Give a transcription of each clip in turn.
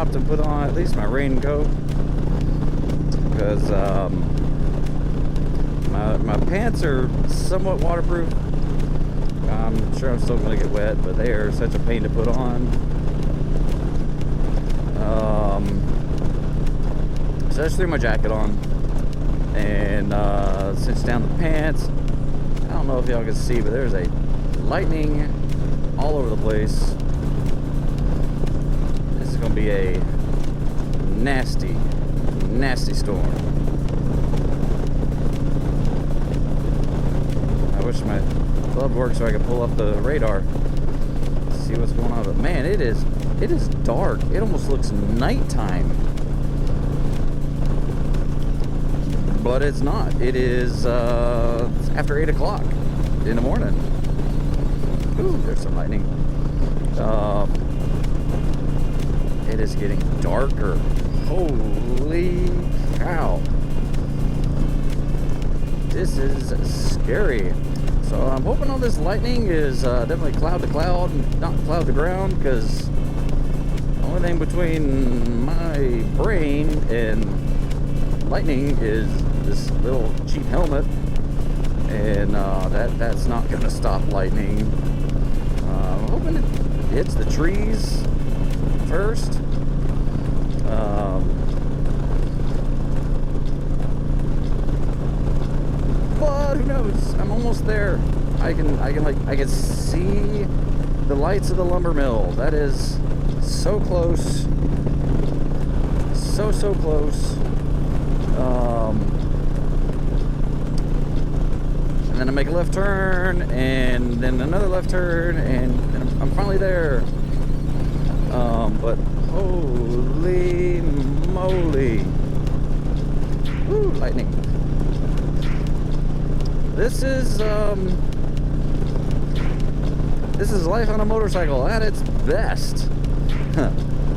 stopped and put on at least my raincoat, because my pants are somewhat waterproof. I'm sure I'm still going to get wet, but they are such a pain to put on. So I just threw my jacket on and cinched down the pants. I don't know if y'all can see, but there's a lightning all over the place. This is going to be a nasty, nasty storm. I wish my glove worked so I could pull up the radar, see what's going on. But man, it is dark. It almost looks nighttime, but it's not. It is after 8 o'clock in the morning. Ooh, there's some lightning. It is getting darker. Holy cow. This is scary. So I'm hoping all this lightning is definitely cloud to cloud, not cloud to ground, because the only thing between my brain and lightning is this little cheap helmet, and that's not going to stop lightning. I'm hoping it hits the trees first. But who knows? I'm almost there. I can see the lights of the lumber mill. That is so close. So close. And then I make a left turn, and then another left turn, and then I'm finally there. But holy moly. Woo, lightning. This is life on a motorcycle at its best,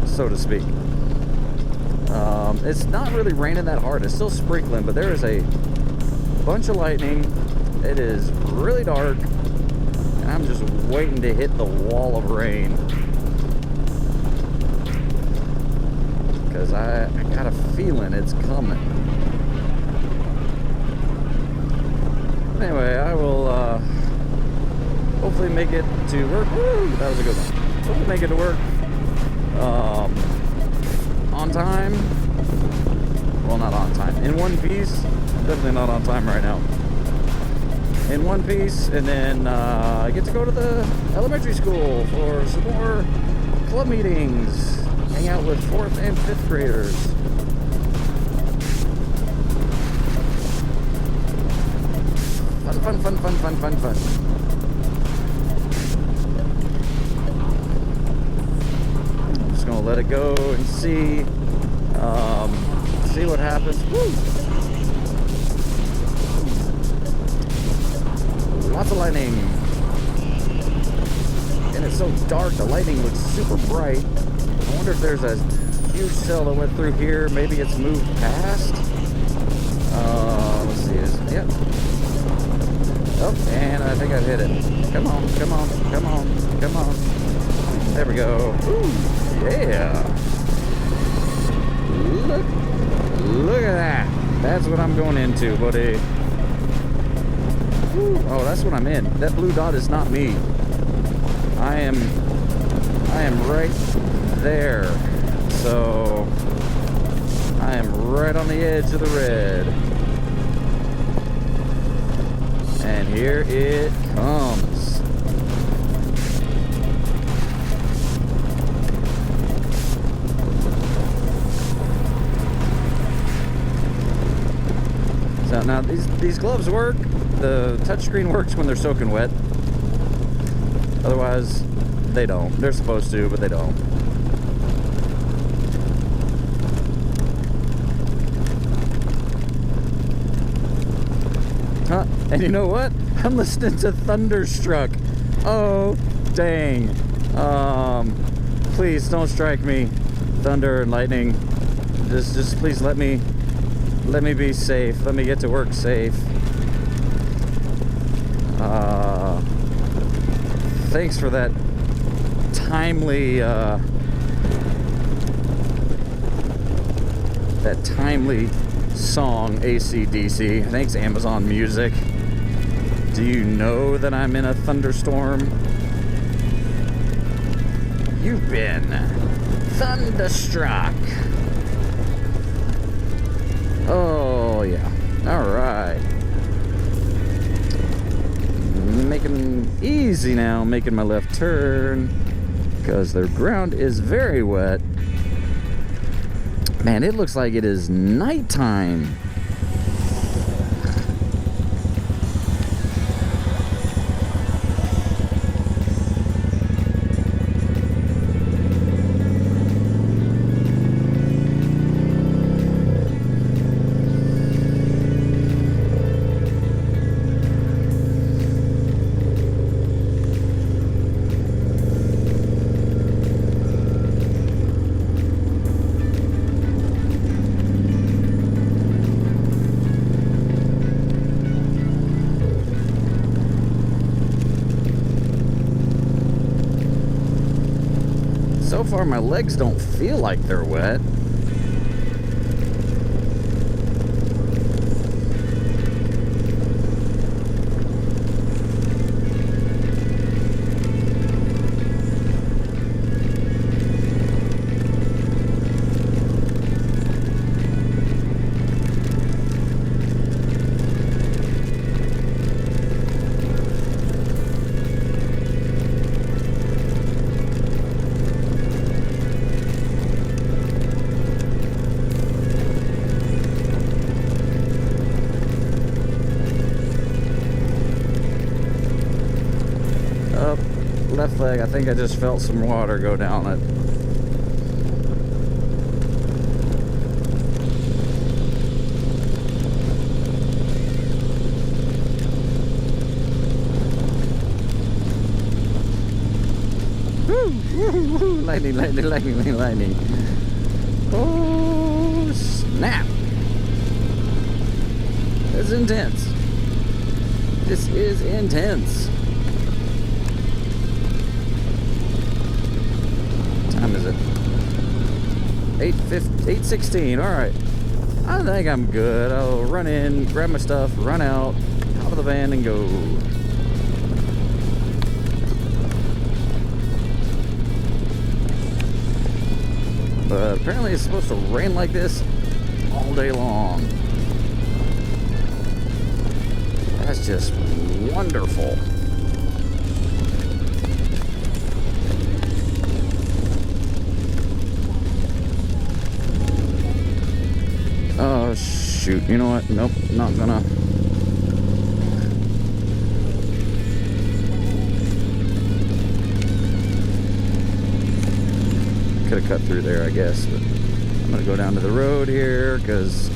so to speak. It's not really raining that hard. It's still sprinkling, but there is a bunch of lightning. It is really dark, and I'm just waiting to hit the wall of rain, because I got a feeling it's coming. Anyway, I will hopefully make it to work. Woo, that was a good one. Hopefully make it to work on time. Well, not on time. In one piece. Definitely not on time right now. In one piece, and then I get to go to the elementary school for some more club meetings. Hang out with 4th and 5th graders. Fun. I'm just gonna let it go and see what happens. Woo! Lots of lightning, and it's so dark. The lightning looks super bright. I wonder if there's a huge cell that went through here. Maybe it's moved past. Let's see. Yep. Oh, and I think I've hit it. Come on. There we go. Ooh, yeah. Look at that. That's what I'm going into, buddy. Ooh, oh, that's what I'm in. That blue dot is not me. I am right there. So I am right on the edge of the red. And here it comes. So now these gloves work. The touchscreen works when they're soaking wet. Otherwise, they don't. They're supposed to, but they don't. Huh? And you know what? I'm listening to Thunderstruck. Oh, dang. Please don't strike me. Thunder and lightning. Just please let me be safe. Let me get to work safe. Thanks for that timely that timely song, AC/DC. Thanks, Amazon Music. Do you know that I'm in a thunderstorm? You've been thunderstruck. Oh, yeah. All right. Making easy now, making my left turn because the ground is very wet. Man, it looks like it is nighttime. So far, my legs don't feel like they're wet. Left leg, I think I just felt some water go down it. Woo, woo, woo. Lightning, lightning, lightning, lightning. Oh, snap. That's intense. This is intense. Time is it? 8:16. All right. I think I'm good. I'll run in, grab my stuff, run out, hop of the van, and go. But apparently it's supposed to rain like this all day long. That's just wonderful. Oh, shoot. You know what? Nope, not gonna. Could have cut through there, I guess. But I'm gonna go down to the road here, because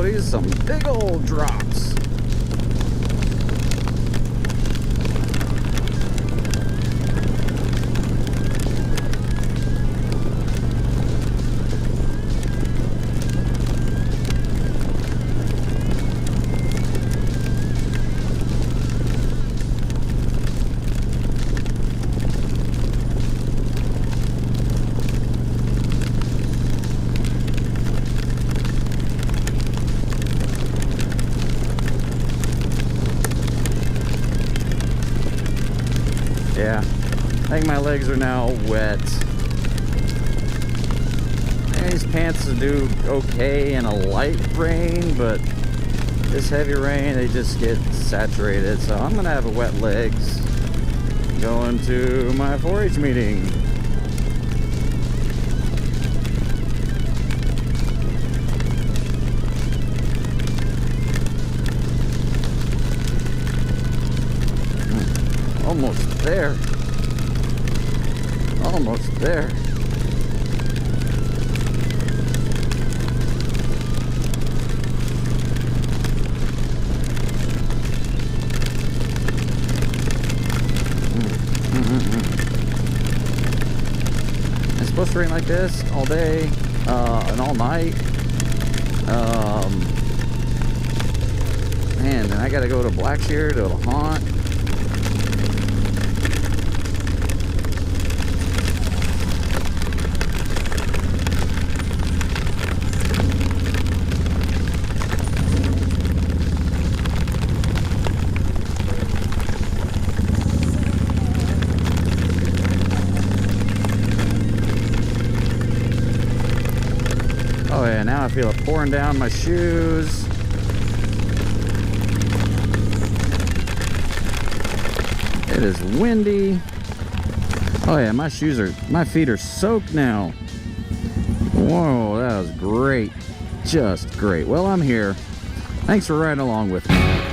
these are some big old drops. Yeah, I think my legs are now wet. And these pants do okay in a light rain, but this heavy rain, they just get saturated. So I'm gonna have a wet legs going to my 4-H meeting. Almost there. Almost there. It's supposed to rain like this all day and all night. Man, then I gotta go to Blackshear to a haunt. Oh yeah, now I feel it pouring down my shoes. It is windy. Oh yeah, my feet are soaked now. Whoa, that was great. Just great. Well, I'm here. Thanks for riding along with me.